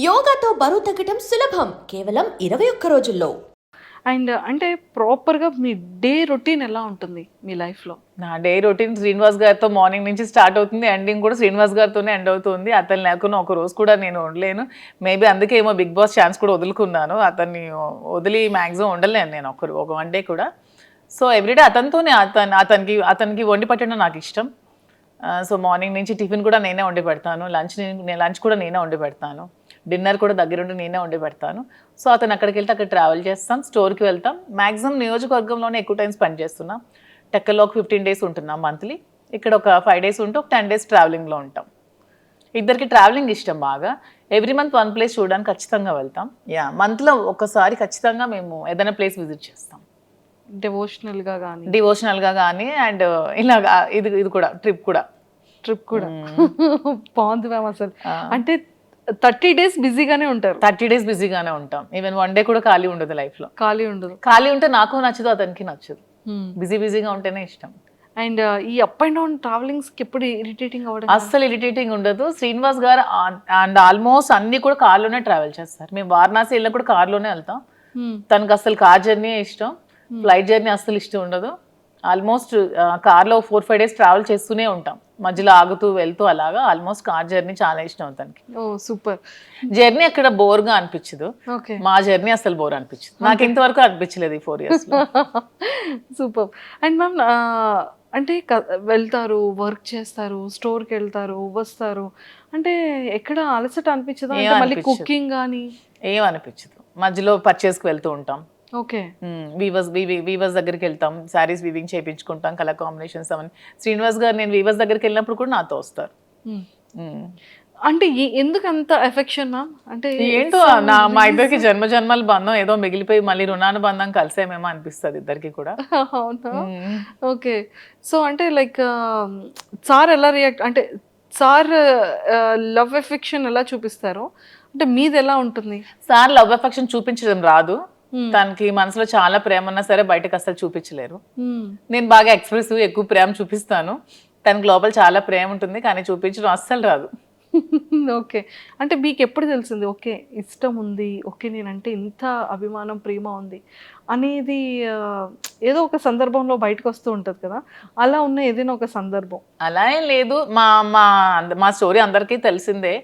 యోగాతో బరువు తగ్గటం సులభం కేవలం 21 రోజుల్లో. అండ్ అంటే ప్రాపర్గా మీ డే రొటీన్ ఎలా ఉంటుంది మీ లైఫ్లో? నా డే రొటీన్ శ్రీనివాస్ గారితో మార్నింగ్ నుంచి స్టార్ట్ అవుతుంది, ఎండింగ్ కూడా శ్రీనివాస్ గారితోనే ఎండ్ అవుతుంది. అతను లేకుండా ఒక రోజు కూడా నేను ఉండలేను. మేబీ అందుకే ఏమో బిగ్ బాస్ ఛాన్స్ కూడా వదులుకున్నాను. అతన్ని వదిలి మ్యాక్సిమం ఉండలేను నేను ఒక వన్ డే కూడా. సో ఎవ్రీడే అతనితోనే అతనికి వండి పెట్టడం నాకు ఇష్టం. సో మార్నింగ్ నుంచి టిఫిన్ కూడా నేనే వండి పెడతాను, లంచ్ కూడా నేనే వండి పెడతాను, డిన్నర్ కూడా దగ్గరుండి నేనే వండి పెడతాను. సో అతను అక్కడికి వెళ్తే అక్కడ ట్రావెల్ చేస్తాం, స్టోర్కి వెళ్తాం. మ్యాక్సిమం నియోజకవర్గంలోనే ఎక్కువ టైం స్పెండ్ చేస్తున్నాం. టెక్కల్లో ఒక 15 days ఉంటున్నాం మంత్లీ, ఇక్కడ ఒక 5 days ఉంటూ ఒక 10 days ట్రావెలింగ్లో ఉంటాం. ఇద్దరికి ట్రావెలింగ్ ఇష్టం బాగా. ఎవ్రీ మంత్ వన్ ప్లేస్ చూడడానికి ఖచ్చితంగా వెళ్తాం. మంత్లో ఒకసారి ఖచ్చితంగా మేము ఏదైనా ప్లేస్ విజిట్ చేస్తాం, డివోషనల్గా కానీ అండ్ ఇలాగా ఇది కూడా ట్రిప్ కూడా బాగుంది మ్యామ్. అసలు అంటే 30 days బిజీగానే ఉంటారు. 30 days బిజీగానే ఉంటాం. ఈవెన్ వన్ డే కూడా ఖాళీ ఉండదు లైఫ్లో. ఖాళీ ఉంటే నాకు నచ్చదు, అతనికి నచ్చదు. బిజీగా ఉంటేనే ఇష్టం. అండ్ ఈ అప్ అండ్ డౌన్ ట్రావెలింగ్స్కి ఎప్పుడు ఇరిటేటింగ్ అవ్వడం? అస్సలు ఇరిటేటింగ్ ఉండదు. శ్రీనివాస్ గారు అండ్ ఆల్మోస్ట్ అన్ని కూడా కార్లోనే ట్రావెల్ చేస్తారు. మేము వారణాసి వెళ్ళినా కూడా కార్లోనే వెళ్తాం. తనకు అసలు కార్ జర్నీ ఇష్టం, ఫ్లైట్ జర్నీ అస్సలు ఇష్టం ఉండదు. ఆల్మోస్ట్ కార్లో 4-5 days ట్రావెల్ చేస్తూనే ఉంటాం, మధ్యలో ఆగుతూ వెళ్తూ అలాగా. ఆల్మోస్ట్ కార్ జర్నీ చాలా ఇష్టం తనకి. ఓ సూపర్. జర్నీ అక్కడ బోర్గా అనిపించదు, మా జర్నీ అసలు బోర్ అనిపించదు. నాకు ఇంతవరకు అనిపించలేదు ఈ 4 years. సూపర్. అండ్ మ్యామ్ అంటే వెళ్తారు, వర్క్ చేస్తారు, స్టోర్కి వెళ్తారు, వస్తారు, అంటే ఎక్కడ అలసట అనిపించదు? మళ్ళీ కుకింగ్ కానీ ఏం అనిపించదు. మధ్యలో పర్చేస్కి వెళ్తూ ఉంటాం. ఓకే. వీవర్స్ దగ్గరికి వెళ్తాం, శారీస్ వీవింగ్ చేయించుకుంటాం, కలర్ కాంబినేషన్స్ అవన్నీ. శ్రీనివాస్ గారు నేను వీవర్స్ దగ్గరికి వెళ్ళినప్పుడు కూడా నాతో వస్తారు. అంటే ఎందుకు అంత ఎఫెక్షన్ మ్యామ్? అంటే ఏంటో మా ఇద్దరికి జన్మల బంధం ఏదో మిగిలిపోయి మళ్ళీ రుణానుబంధం కలిసేమేమో అనిపిస్తుంది ఇద్దరికి కూడా. అవునా? ఓకే. సో అంటే లైక్ సార్ ఎలా రియాక్ట్, అంటే సార్ లవ్ ఎఫెక్షన్ ఎలా చూపిస్తారు, అంటే మీది ఎలా ఉంటుంది? సార్ లవ్ ఎఫెక్షన్ చూపించడం రాదు. తనకి మనసులో చాలా ప్రేమ ఉన్నా సరే బయటకు అసలు చూపించలేరు. నేను బాగా ఎక్స్ప్రెసివ్, ఎక్కువ ప్రేమ చూపిస్తాను. తనకి లోపల చాలా ప్రేమ ఉంటుంది కానీ చూపించడం అస్సలు రాదు. ఓకే. అంటే మీకు ఎప్పుడు తెలిసింది ఓకే ఇష్టం ఉంది, ఓకే నేనంటే ఇంత అభిమానం ప్రేమ ఉంది అనేది? ఏదో ఒక సందర్భంలో బయటకు వస్తూ ఉంటుంది కదా, అలా ఉన్న ఏదైనా ఒక సందర్భం? అలా ఏం లేదు. మా స్టోరీ అందరికీ తెలిసిందే.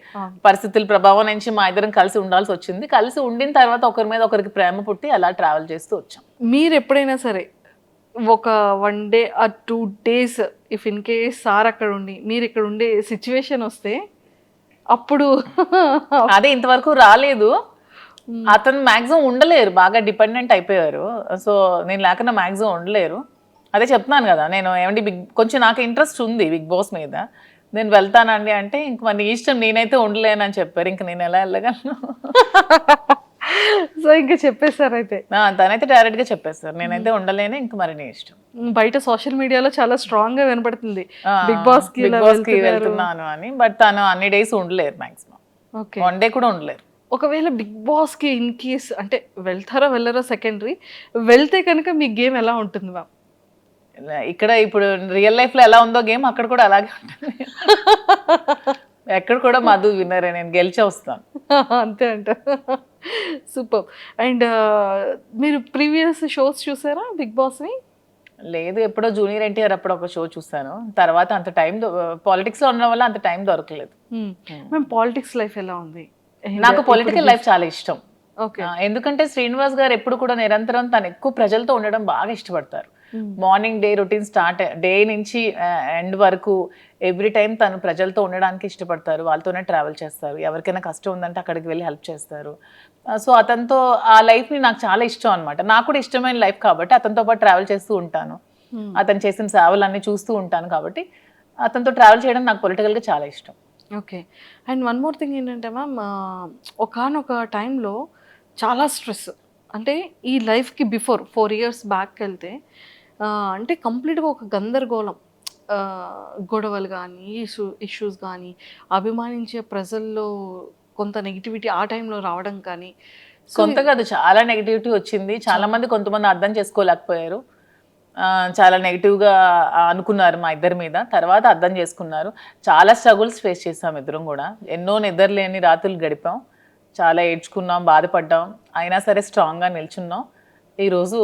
పరిస్థితుల ప్రభావం నుంచి మా ఇద్దరం కలిసి ఉండాల్సి వచ్చింది. కలిసి ఉండిన తర్వాత ఒకరి మీద ఒకరికి ప్రేమ పుట్టి అలా ట్రావెల్ చేస్తూ వచ్చాం. మీరు ఎప్పుడైనా సరే ఒక 1 day or 2 days if in case sir అక్కడ ఉండి మీరు ఇక్కడ ఉండే సిచ్యువేషన్ వస్తే అప్పుడు అదే ఇంతవరకు రాలేదు. అతను మ్యాక్సిమం ఉండలేరు, బాగా డిపెండెంట్ అయిపోయారు. సో నేను లేకుండా మ్యాక్సిమం ఉండలేరు. అదే చెప్తున్నాను కదా, నేను ఏమంటే కొంచెం నాకు ఇంట్రెస్ట్ ఉంది బిగ్ బాస్ మీద, నేను వెళ్తానండి అంటే ఇంక మరి ఇష్టం, నేనైతే ఉండలేనని చెప్పారు. ఇంక నేను ఎలా వెళ్ళగలను? సో ఇంకా చెప్పేశారు అయితే? తనైతే డైరెక్ట్ గా చెప్పేస్తారు, నేనైతే ఉండలేను, ఇంక మరి నీ ఇష్టం. బయట సోషల్ మీడియాలో చాలా స్ట్రాంగ్ గా వినపడుతుంది బిగ్ బాస్ కి వెళ్తున్నాను అని. బట్ తను అన్ని డేస్ ఉండలేరు, మాక్సిమం 1 day కూడా ఉండలేరు. ఒకవేళ బిగ్ బాస్ కి ఇన్ కేస్ అంటే వెళ్తారో వెళ్ళరో సెకండరీ, వెళ్తే కనుక మీ గేమ్ ఎలా ఉంటుంది మ్యామ్? ఇక్కడ ఇప్పుడు రియల్ లైఫ్ లో ఎలా ఉందో గేమ్ అక్కడ కూడా అలాగే ఉంటుంది. ఎక్కడ కూడా మధు విన్నరే, నేను గెలిచే వస్తాను అంతే అంట. సూపర్. అండ్ మీరు ప్రీవియస్ షోస్ చూసారా బిగ్ బాస్ని? లేదు, ఎప్పుడో జూనియర్ ఎన్టీఆర్ అప్పుడు ఒక షో చూసాను. తర్వాత అంత టైం పాలిటిక్స్ లో ఉండడం వల్ల అంత టైం దొరకలేదు. మేము పాలిటిక్స్ లైఫ్ ఎలా ఉంది? నాకు పొలిటికల్ లైఫ్ చాలా ఇష్టం. ఎందుకంటే శ్రీనివాస్ గారు ఎప్పుడు కూడా నిరంతరం తను ఎక్కువ ప్రజలతో ఉండడం బాగా ఇష్టపడతారు. Morning day routine start day నుంచి ఎండ్ వరకు ఎవ్రీ టైం తను ప్రజలతో ఉండడానికి ఇష్టపడతారు. వాళ్ళతోనే ట్రావెల్ చేస్తారు. ఎవరికైనా కష్టం ఉందంటే అక్కడికి వెళ్ళి హెల్ప్ చేస్తారు. సో అతనితో ఆ లైఫ్ని నాకు చాలా ఇష్టం అనమాట. నాకు కూడా ఇష్టమైన లైఫ్ కాబట్టి అతనితో పాటు ట్రావెల్ చేస్తూ ఉంటాను. అతను చేసిన సేవలన్నీ చూస్తూ ఉంటాను కాబట్టి అతనితో ట్రావెల్ చేయడం నాకు పొలిటికల్గా చాలా ఇష్టం. Okay. And one more thing ఏంటంటే మ్యామ్, ఒకానొక టైంలో చాలా స్ట్రెస్, అంటే ఈ లైఫ్కి బిఫోర్ 4 years బ్యాక్ వెళ్తే అంటే కంప్లీట్గా ఒక గందరగోళం, గొడవలు కానీ ఇష్యూస్ కానీ, అభిమానించే ప్రజల్లో కొంత నెగిటివిటీ ఆ టైంలో రావడం కానీ. కొంత కాదు, చాలా నెగిటివిటీ వచ్చింది. చాలా మంది కొంతమంది అర్థం చేసుకోలేకపోయారు. చాలా నెగిటివ్గా అనుకున్నారు మా ఇద్దరి మీద. తర్వాత అర్థం చేసుకున్నారు. చాలా స్ట్రగుల్స్ ఫేస్ చేసాం ఇద్దరం కూడా. ఎన్నో నిద్రలేని రాత్రులు గడిపాం. చాలా ఏడ్చుకున్నాం, బాధపడ్డాం, అయినా సరే స్ట్రాంగ్గా నిల్చున్నాం. ఈరోజు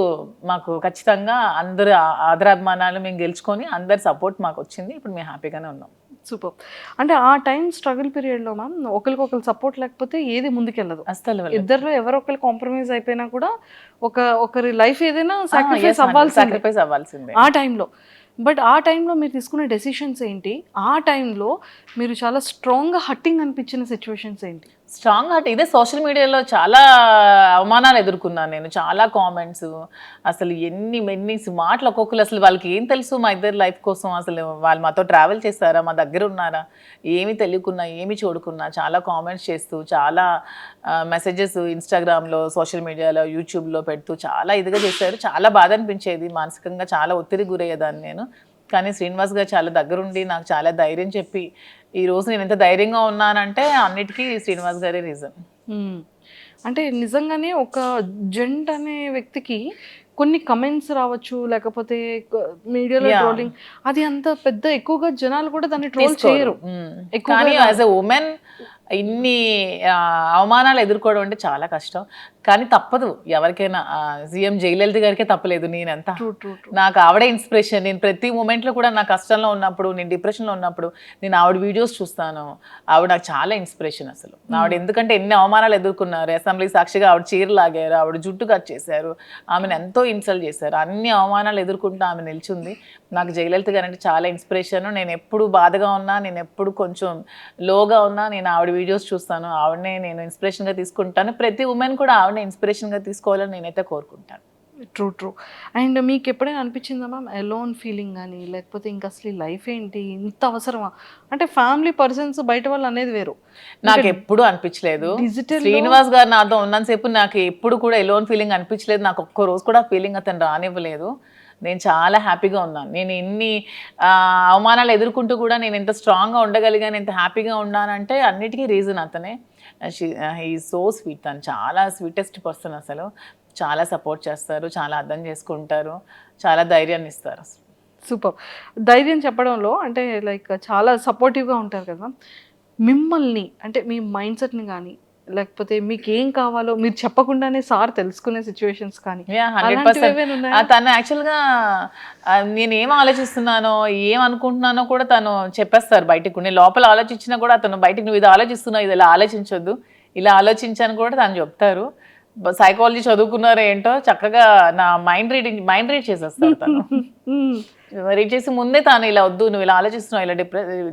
మాకు ఖచ్చితంగా అందరు ఆదరాభిమానాలు మేము గెలుచుకొని అందరి సపోర్ట్ మాకు వచ్చింది. ఇప్పుడు మేము హ్యాపీగానే ఉన్నాం. సూపర్. అంటే ఆ టైం స్ట్రగుల్ పీరియడ్లో మ్యామ్ ఒకరికొకరు సపోర్ట్ లేకపోతే ఏది ముందుకెళ్ళదు. అస్సలు ఇద్దరు ఎవరో ఒకరు కాంప్రమైజ్ అయిపోయినా కూడా ఒకరి లైఫ్ ఏదైనా సాక్రిఫైస్ అవ్వాల్సిందే ఆ టైంలో. బట్ ఆ టైంలో మీరు తీసుకునే డెసిషన్స్ ఏంటి? ఆ టైంలో మీరు చాలా స్ట్రాంగ్గా హట్టింగ్ అనిపించిన సిచ్యువేషన్స్ ఏంటి? స్ట్రాంగ్ హార్ట్ ఇదే సోషల్ మీడియాలో చాలా అవమానాలు ఎదుర్కొన్నాను నేను. చాలా కామెంట్స్, అసలు ఎన్ని మాటలు ఒక్కొక్కరు. అసలు వాళ్ళకి ఏం తెలుసు మా ఇద్దరు లైఫ్ కోసం? అసలు వాళ్ళు మాతో ట్రావెల్ చేస్తారా, మా దగ్గర ఉన్నారా, ఏమి తెలియకున్నా ఏమి చూడకున్నా చాలా కామెంట్స్ చేస్తూ, చాలా మెసేజెస్ ఇన్స్టాగ్రామ్లో, సోషల్ మీడియాలో, యూట్యూబ్లో పెడుతూ చాలా ఇదిగా చేశారు. చాలా బాధ అనిపించేది, మానసికంగా చాలా ఒత్తిడి గురయ్యేదాన్ని నేను. కానీ శ్రీనివాస్ గారు చాలా దగ్గరుండి నాకు చాలా ధైర్యం చెప్పి ఈరోజు నేను ఎంత ధైర్యంగా ఉన్నానంటే అన్నిటికీ శ్రీనివాస్ గారే రీజన్. అంటే నిజంగానే ఒక జెంట్ అనే వ్యక్తికి కొన్ని కమెంట్స్ రావచ్చు, లేకపోతే మీడియాలో ట్రోలింగ్, అది అంత పెద్ద ఎక్కువగా జనాలు కూడా దాన్ని ట్రోల్ చేయరు. కానీ యాజ్ ఎ ఉమెన్ ఇన్ని అవమానాలు ఎదుర్కోవడం అంటే చాలా కష్టం. కానీ తప్పదు ఎవరికైనా. సీఎం జయలలిత గారికే తప్పలేదు. నేనంతా నాకు ఆవిడే ఇన్స్పిరేషన్. నేను ప్రతి మూమెంట్లో కూడా నా కష్టంలో ఉన్నప్పుడు, నేను డిప్రెషన్లో ఉన్నప్పుడు నేను ఆవిడ వీడియోస్ చూస్తాను. ఆవిడ నాకు చాలా ఇన్స్పిరేషన్ అసలు. ఆవిడ ఎందుకంటే ఎన్ని అవమానాలు ఎదుర్కొన్నారు. అసెంబ్లీ సాక్షిగా ఆవిడ చీర లాగారు, ఆవిడ జుట్టు కట్ చేశారు, ఆమెను ఎంతో ఇన్సల్ట్ చేశారు. అన్ని అవమానాలు ఎదుర్కొంటూ ఆమె నిల్చుంది. నాకు జయలలిత గారు అంటే చాలా ఇన్స్పిరేషన్. నేను ఎప్పుడు బాధగా ఉన్నా, నేను ఎప్పుడు కొంచెం లోగా ఉన్నా నేను ఆవిడ వీడియోస్ చూస్తాను. ఆవిడనే నేను ఇన్స్పిరేషన్గా తీసుకుంటాను. ప్రతి ఉమెన్ కూడా ఆవిడనే ఇన్స్పిరేషన్గా తీసుకోవాలని నేనైతే కోరుకుంటాను. ట్రూ. అండ్ మీకు ఎప్పుడైనా అనిపించిందా మ్యామ్ ఎలోన్ ఫీలింగ్ కానీ, లేకపోతే ఇంకా అసలు లైఫ్ ఏంటి, ఇంత అవసరమా? అంటే ఫ్యామిలీ పర్సన్స్ బయట వాళ్ళు అనేది వేరు. నాకు ఎప్పుడు అనిపించలేదు. శ్రీనివాస్ గారు నాతో ఉన్నంతసేపు నాకు ఎప్పుడు కూడా ఎలోన్ ఫీలింగ్ అనిపించలేదు. నాకు ఒక్క రోజు కూడా ఫీలింగ్ అతను రానివ్వలేదు. నేను చాలా హ్యాపీగా ఉన్నాను. నేను ఎన్ని అవమానాలు ఎదుర్కొంటూ కూడా నేను ఎంత స్ట్రాంగ్గా ఉండగలిగాను, ఎంత హ్యాపీగా ఉన్నానంటే అన్నిటికీ రీజన్ అతనే. He so sweet. తను చాలా స్వీటెస్ట్ పర్సన్. అసలు చాలా సపోర్ట్ చేస్తారు, చాలా అర్థం చేసుకుంటారు, చాలా ధైర్యాన్ని ఇస్తారు. సూపర్. ధైర్యం చెప్పడంలో అంటే లైక్ చాలా సపోర్టివ్గా ఉంటారు కదా. మిమ్మల్ని అంటే మీ మైండ్ సెట్ని కానీ, లేకపోతే మీకు ఏం కావాలో మీరు చెప్పకుండానే సార్ తెలుసుకునే సిచ్యువేషన్స్ కానీ? 100%. తను యాక్చువల్గా నేను ఏం ఆలోచిస్తున్నానో, ఏం అనుకుంటున్నానో కూడా తను చెప్పేస్తారు బయటకు. నేను లోపల ఆలోచించినా కూడా అతను బయటకు నువ్వు ఇది ఆలోచిస్తున్నావు, ఇది ఇలా ఆలోచించొద్దు, ఇలా ఆలోచించాను కూడా తను చెప్తారు. సైకాలజీ చదువుకున్నారో ఏంటో చక్కగా నా మైండ్ రీడ్ చేసేస్తారు తను. రీడ్ చేసి ముందే తాను ఇలా వద్దు, నువ్వు ఇలా ఆలోచిస్తున్నావు, ఇలా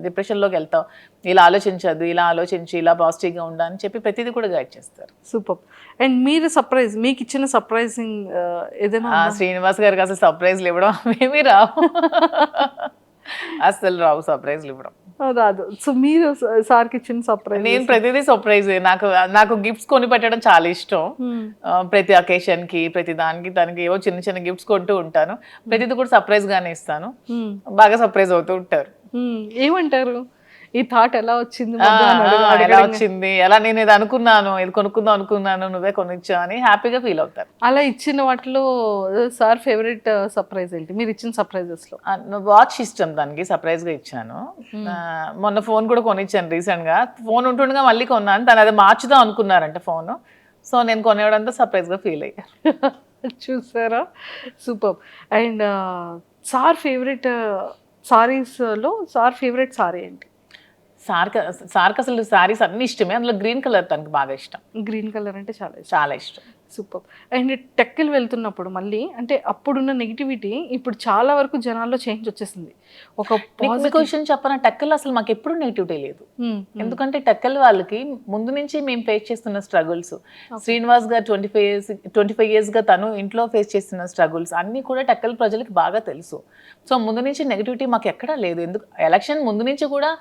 డిప్రెషన్లోకి వెళ్తావు, ఇలా ఆలోచించద్దు, ఇలా ఆలోచించి ఇలా పాజిటివ్గా ఉండా అని చెప్పి ప్రతిదీ కూడా గైడ్ చేస్తారు. సూపర్. అండ్ మీరు మీకు ఇచ్చిన సర్ప్రైజింగ్ ఏదైనా? శ్రీనివాస్ గారికి అసలు సర్ప్రైజ్లు ఇవ్వడం ఏమీ రావు. అసలు రావు సర్ప్రైజ్లు ఇవ్వడం రాదు. సో మీరు సార్కి ఇచ్చిన సర్ప్రైజ్? నేను ప్రతిదీ సర్ప్రైజ్. నాకు గిఫ్ట్స్ కొని పెట్టడం చాలా ఇష్టం. ప్రతి అకేషన్కి, ప్రతి దానికి తనకి ఏవో చిన్న చిన్న గిఫ్ట్స్ కొంటూ ఉంటాను. ప్రతిదీ కూడా సర్ప్రైజ్ గానే ఇస్తాను. బాగా సర్ప్రైజ్ అవుతూ ఉంటారు. ఏమంటారు? ఈ థాట్ ఎలా వచ్చింది, ఎలా వచ్చింది, ఎలా నేను ఇది అనుకున్నాను, ఇది కొనుక్కుందాం అనుకున్నాను, నువ్వే కొనిచ్చా అని హ్యాపీగా ఫీల్ అవుతారు. అలా ఇచ్చిన వాటిలో సార్ ఫేవరెట్ సర్ప్రైజ్ ఏంటి మీరు ఇచ్చిన సర్ప్రైజెస్ లో? వాచ్ ఇష్టం దానికి, సర్ప్రైజ్ గా ఇచ్చాను. మొన్న ఫోన్ కూడా కొనిచ్చాను రీసెంట్ గా. ఫోన్ ఉంటుండగా మళ్ళీ కొన్నాను. తను అది మార్చుదాం అనుకున్నారంట ఫోన్. సో నేను కొనివ్వడంతో సర్ప్రైజ్ గా ఫీల్ అయ్యారు. చూసారా, super. And sir favourite saris లో సార్ ఫేవరెట్ సారీ ఏంటి? సార్కి అసలు సారీస్ అన్ని ఇష్టమే. అందులో గ్రీన్ కలర్ తనకి బాగా ఇష్టం. గ్రీన్ కలర్ అంటే చాలా ఇష్టం. సూపర్. అండ్ టెక్కలు వెళ్తున్నప్పుడు మళ్ళీ అంటే అప్పుడున్న నెగిటివిటీ ఇప్పుడు చాలా వరకు జనాల్లో చేంజ్ వచ్చేసింది. ఒక క్వశ్చన్ చెప్పనా, టెక్కల్ అసలు మాకు ఎప్పుడు నెగిటివిటీ లేదు. ఎందుకంటే టెక్కల్ వాళ్ళకి ముందు నుంచి మేము ఫేస్ చేస్తున్న స్ట్రగుల్స్, శ్రీనివాస్ గారు 25 years గా తను ఇంట్లో ఫేస్ చేస్తున్న స్ట్రగుల్స్ అన్నీ కూడా టెక్కల్ ప్రజలకి బాగా తెలుసు. సో ముందు నుంచి నెగిటివిటీ మాకు ఎక్కడా లేదు. ఎందుకు ఎలక్షన్ ముందు నుంచి కూడా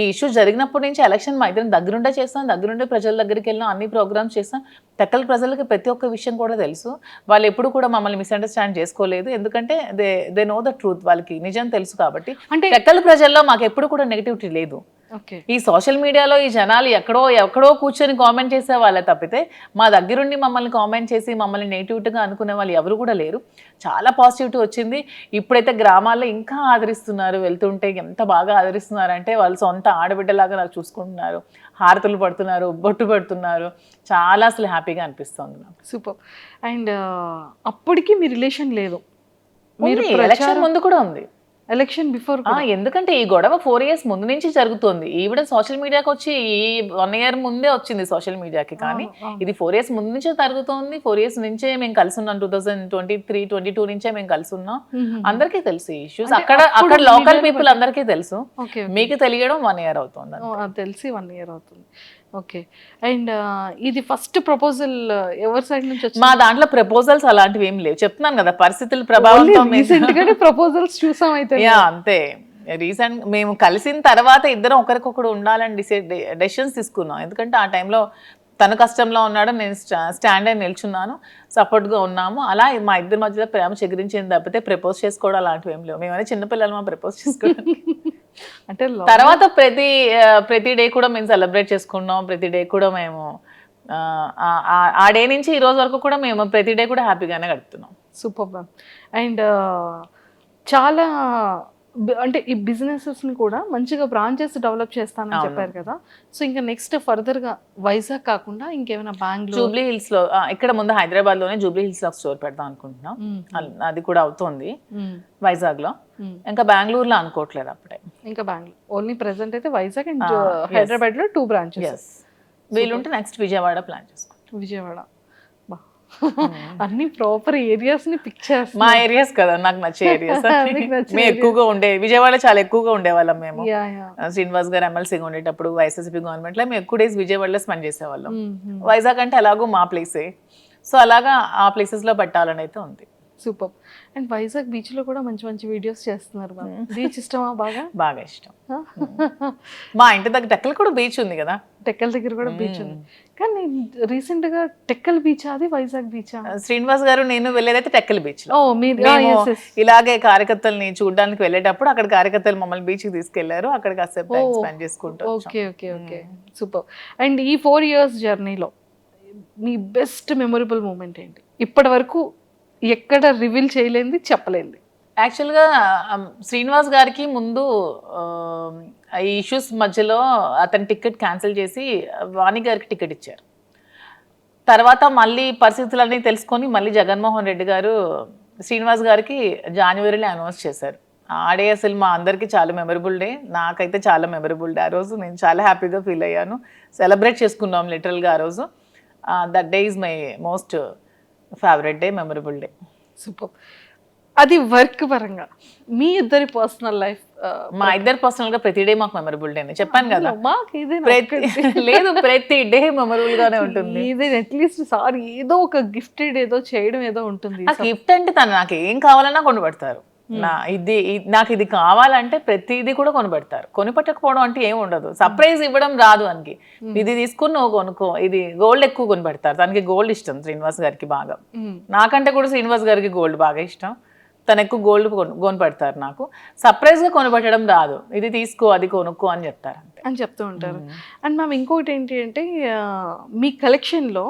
ఈ ఇష్యూ జరిగినప్పటి నుంచి ఎలక్షన్ మా ఇద్దరం దగ్గరుండే చేస్తాం, దగ్గరుండే ప్రజల దగ్గరికి వెళ్ళాం, అన్ని ప్రోగ్రామ్స్ చేస్తాం. టెక్కల్ ప్రజలకి ప్రతి ఒక్క విషయం కూడా తెలుసు. వాళ్ళు ఎప్పుడు కూడా మమ్మల్ని మిస్అండర్స్టాండ్ చేసుకోలేదు. ఎందుకంటే దే నో ద ట్రూత్. వాళ్ళకి నిజం తెలుసు కాబట్టి. అంటే టెక్కల్ ప్రజల్లో మాకు ఎప్పుడు కూడా నెగిటివిటీ లేదు. ఓకే. ఈ సోషల్ మీడియాలో ఈ జనాలు ఎక్కడో కూర్చొని కామెంట్ చేసే వాళ్ళే తప్పితే మా దగ్గరుండి మమ్మల్ని కామెంట్ చేసి మమ్మల్ని నెగిటివ్గా అనుకునే వాళ్ళు ఎవరు కూడా లేరు. చాలా పాజిటివిటీ వచ్చింది. ఇప్పుడైతే గ్రామాల్లో ఇంకా ఆదరిస్తున్నారు. వెళ్తుంటే ఎంత బాగా ఆదరిస్తున్నారంటే వాళ్ళు సొంత ఆడబిడ్డలాగా నాకు చూసుకుంటున్నారు, హారతులు పడుతున్నారు, బొట్టు పెడుతున్నారు. చాలా అసలు హ్యాపీగా అనిపిస్తుంది నాకు. సూపర్. అండ్ అప్పటికి మీ రిలేషన్ లేదు, మీరు ఎలక్షన్ ముందు కూడా ఉంది. ఎలక్షన్ బిఫోర్ ఎందుకంటే ఈ గొడవ 4 years ముందు నుంచి జరుగుతుంది. ఈవిడ సోషల్ మీడియాకి వచ్చి ఈ 1 year ముందే వచ్చింది సోషల్ మీడియాకి. కానీ ఇది 4 years ముందు నుంచే జరుగుతోంది. 4 years నుంచే మేము కలిసి ఉన్నాం. 2023-22 నుంచే మేము కలిసి ఉన్నాం. అందరికీ తెలుసు ఈ ఇష్యూస్. అక్కడ లోకల్ పీపుల్ అందరికీ తెలుసు. మీకు తెలియడం 1 year అవుతుంది. తెలిసి 1 year అవుతుంది. ఓకే. అండ్ ఇది ఫస్ట్ ప్రపోజల్ ఎవరి సైడ్ నుంచి వచ్చింది? మా దాంట్లో ప్రపోజల్స్ అలాంటివి ఏం లేవు. చెప్తున్నాను కదా పరిస్థితుల ప్రభావంతో ప్రపోజల్స్ చూసాం అయితే. అంతే. రీసెంట్ మేము కలిసిన తర్వాత ఇద్దరం ఒకరికొకరు ఉండాలని డెసిషన్స్ తీసుకున్నాం. ఎందుకంటే ఆ టైంలో తను కష్టంలో ఉన్నాడు, నేను స్టాండ్ అయి నిల్చున్నాను, సపోర్ట్గా ఉన్నాము. అలా మా ఇద్దరి మధ్యలో ప్రేమ చెగిరించింది తప్పితే ప్రపోజ్ చేసుకోవడం అలాంటివి ఏం లేవు. మేమనే చిన్నపిల్లలు, మా ప్రపోజ్ చేసుకోవడం అంటే తర్వాత ప్రతి డే కూడా మేము సెలబ్రేట్ చేసుకున్నాం. ప్రతి డే కూడా మేము ఆ డే నుంచి ఈ రోజు వరకు కూడా మేము ప్రతి డే కూడా హ్యాపీగానే గడుపుతున్నాం. Super ma'am. అండ్ చాలా అంటే ఈ బిజినెసెస్ని కూడా మంచిగా బ్రాంచెస్ డెవలప్ చేస్తానని చెప్పారు కదా. సో ఇంకా నెక్స్ట్ ఫర్దర్గా వైజాగ్ కాకుండా ఇంకేమైనా బెంగళూరు, జూబ్లీ హిల్స్లో, ఇక్కడ ముందు హైదరాబాద్లోనే జూబ్లీ హిల్స్లో స్టోర్ పెడదాం అనుకుంటున్నాం. అది కూడా అవుతుంది వైజాగ్లో. ఇంకా బెంగళూరులో అనుకోవట్లేదు అప్పుడే. ఇంకా బెంగళూరు ఓన్లీ ప్రెసెంట్ అయితే వైజాగ్ అండ్ హైదరాబాద్లో 2 branches. వీలుంటే నెక్స్ట్ విజయవాడ ప్లాన్ చేసుకుంటాం. విజయవాడ అన్ని ప్రాపర్ ఏరియాస్ ని పిక్ చేస్తాం. మా ఏరియాస్ కదా నాకు నచ్చే ఏరియాస్. మేము ఎక్కువగా విజయవాడ చాలా ఎక్కువగా ఉండేవాళ్ళం మేము. శ్రీనివాస్ గారు ఎమ్మెల్సీగా ఉండేటప్పుడు వైఎస్ఆర్సీపీ గవర్నమెంట్ లో మేము ఎక్కువ డేస్ విజయవాడలో స్పెండ్ చేసేవాళ్ళం. వైజాగ్ అంటే అలాగో మా ప్లేసే. సో అలాగా ఆ ప్లేసెస్ లో పెట్టాలని అయితే ఉంది. సూపర్. అండ్ వైజాగ్ బీచ్ లో కూడా మంచి మంచి వీడియోస్ చేస్తున్నారు. బీచ్ ఇష్టమా? బాగా ఇష్టం. మా ఇంటి దగ్గర టెక్కల్ కూడా బీచ్ ఉంది కదా. టెక్కల్ దగ్గర కూడా బీచ్ ఉంది. కానీ రీసెంట్ గా టెక్కల్ బీచ్ అది వైజాగ్ బీచ్? శ్రీనివాస్ గారు నేను వెళ్ళేదైతే టెక్కల్ బీచ్. ఇలాగే కార్యకర్తల్ని చూడడానికి వెళ్ళేటప్పుడు అక్కడ కార్యకర్తలు మమ్మల్ని బీచ్ కి తీసుకెళ్లారు. అక్కడ కాసేపు స్పెండ్ చేసుకుంటాం. Okay okay okay. Super. And ఈ 4 years జర్నీలో మీ బెస్ట్ మెమొరబుల్ మూమెంట్ ఏంటి? ఇప్పటి వరకు ఎక్కడ రివీల్ చేయలేంది, చెప్పలేంది? యాక్చువల్గా శ్రీనివాస్ గారికి ముందు ఈ ఇష్యూస్ మధ్యలో అతని టికెట్ క్యాన్సిల్ చేసి వాణి గారికి టికెట్ ఇచ్చారు. తర్వాత మళ్ళీ పరిస్థితులన్నీ తెలుసుకొని మళ్ళీ జగన్మోహన్ రెడ్డి గారు శ్రీనివాస్ గారికి జనవరిలో అనౌన్స్ చేశారు. ఆ డే అసలు మా అందరికీ చాలా మెమరబుల్ డే. నాకైతే చాలా మెమరబుల్ డే. ఆ రోజు నేను చాలా హ్యాపీగా ఫీల్ అయ్యాను. సెలబ్రేట్ చేసుకున్నాం లిటరల్గా ఆ రోజు. That day is my most favourite day, memorable day. Super. అది వర్క్ పరంగా మీ ఇద్దరి పర్సనల్ లైఫ్? మా ఇద్దరు పర్సనల్ గా ప్రతి డే మాకు మెమరబుల్ డే చెప్పాను కదా. లేదు, ప్రతి డే మెమరబుల్ గానే ఉంటుంది. ఇది అట్లీస్ట్ సార్ ఏదో ఒక గిఫ్టెడ్ ఏదో చేయడం ఏదో ఉంటుంది. గిఫ్ట్ అంటే తను నాకు ఏం కావాలన్నా కొనిపెడతారు. నాకు ఇది కావాలంటే ప్రతిదీ కూడా కొనిపెడతారు. కొనిపెట్టకపోవడం అంటే ఏమి ఉండదు. సర్ప్రైజ్ ఇవ్వడం రాదు అనికి. ఇది తీసుకుని నువ్వు కొనుక్కో, ఇది గోల్డ్ ఎక్కువ కొనిపెడతారు. తనకి గోల్డ్ ఇష్టం శ్రీనివాస్ గారికి బాగా. నాకంటే కూడా శ్రీనివాస్ గారికి గోల్డ్ బాగా ఇష్టం. తను ఎక్కువ గోల్డ్ కొనిపెడతారు. నాకు సర్ప్రైజ్ గా కొనిపెట్టడం రాదు. ఇది తీసుకో, అది కొనుక్కో అని చెప్తారు అని చెప్తూ ఉంటారు. అండ్ మ్యామ్ ఇంకోటి ఏంటి అంటే మీ కలెక్షన్ లో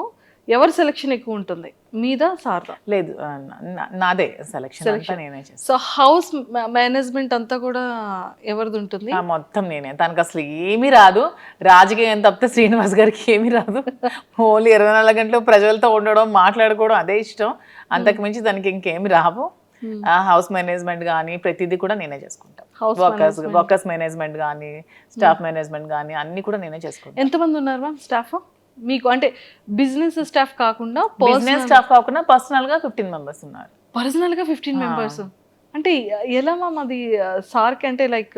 ఎవరి సెలెక్షన్ ఎక్కువ ఉంటుంది, మీదా సార్దా? లేదు, నాదే సెలెక్షన్. నేనే చేస్తాను. సో హౌస్ మేనేజ్మెంట్ అంతా కూడా ఎవరిది ఉంటుంది? మొత్తం నేనే. తనకు అసలు ఏమీ రాదు. రాజకీయం తప్పితే శ్రీనివాస్ గారికి ఏమీ రాదు. ఓన్లీ 24 గంటలు ప్రజలతో ఉండడం, మాట్లాడుకోవడం అదే ఇష్టం. అంతకు మించి తనకి ఇంకేమి రావు. హౌస్ మేనేజ్మెంట్ కానీ ప్రతిదీ కూడా నేనే చేసుకుంటాను. వర్కర్స్ మేనేజ్మెంట్ కానీ స్టాఫ్ మేనేజ్మెంట్ కానీ అన్ని కూడా నేనే చేసుకుంటాను. ఎంతమంది ఉన్నారు మ్యామ్ స్టాఫ్ మీకు? అంటే బిజినెస్ స్టాఫ్ కాకుండా, పర్సనల్ గా 15 members ఉన్నారు. పర్సనల్ గా 15 members అంటే ఎలా మ్యామ్ అది? సార్కి అంటే లైక్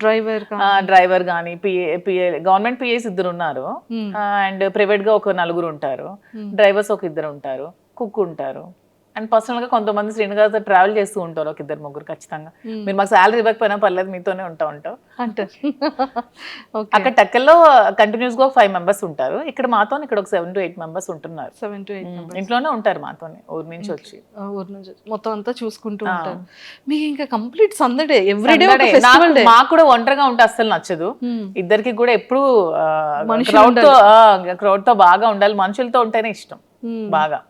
డ్రైవర్ కానీ పిఏ గవర్నమెంట్ పిఏస్ 2 ఉన్నారు. అండ్ ప్రైవేట్ గా ఒక 4 ఉంటారు. డ్రైవర్స్ ఒక 2 ఉంటారు. కుక్ ఉంటారు. అండ్ పర్సనల్ గా కొంతమంది శ్రీను గారితో ట్రావెల్ చేస్తూ ఉంటారు, ఒక ఇద్దరు ముగ్గురు ఖచ్చితంగా. మీరు మాకు శాలరీ ఇవ్వకపోయినా పర్లేదు, మీతోనే ఉంటాం అంటారు. ఓకే. అక్కడ టెక్కల్లో కంటిన్యూస్ గా 5 మెంబర్స్ ఉంటారు, ఇక్కడ మాతో ఇక్కడ ఒక 7 to 8 మెంబర్స్ ఉంటున్నారు. 7 to 8 members. ఇంట్లోనే ఉంటారు మాతోనే, ఊరు నుంచి వచ్చి. ఊరు నుంచి మొత్తం అంతా చూసుకుంటూ ఉంటారు. మీకు ఇంకా కంప్లీట్ సందడే, ఎవ్రీడే ఒక ఫెస్టివల్ డే. మాకు కూడా ఒంటరిగా ఉంటే అస్సలు నచ్చదు, ఇద్దరికి కూడా ఎప్పుడు మనుషులు క్రౌడ్ తో బాగా ఉండాలి, మనుషులతో ఉంటేనే ఇష్టం బాగా.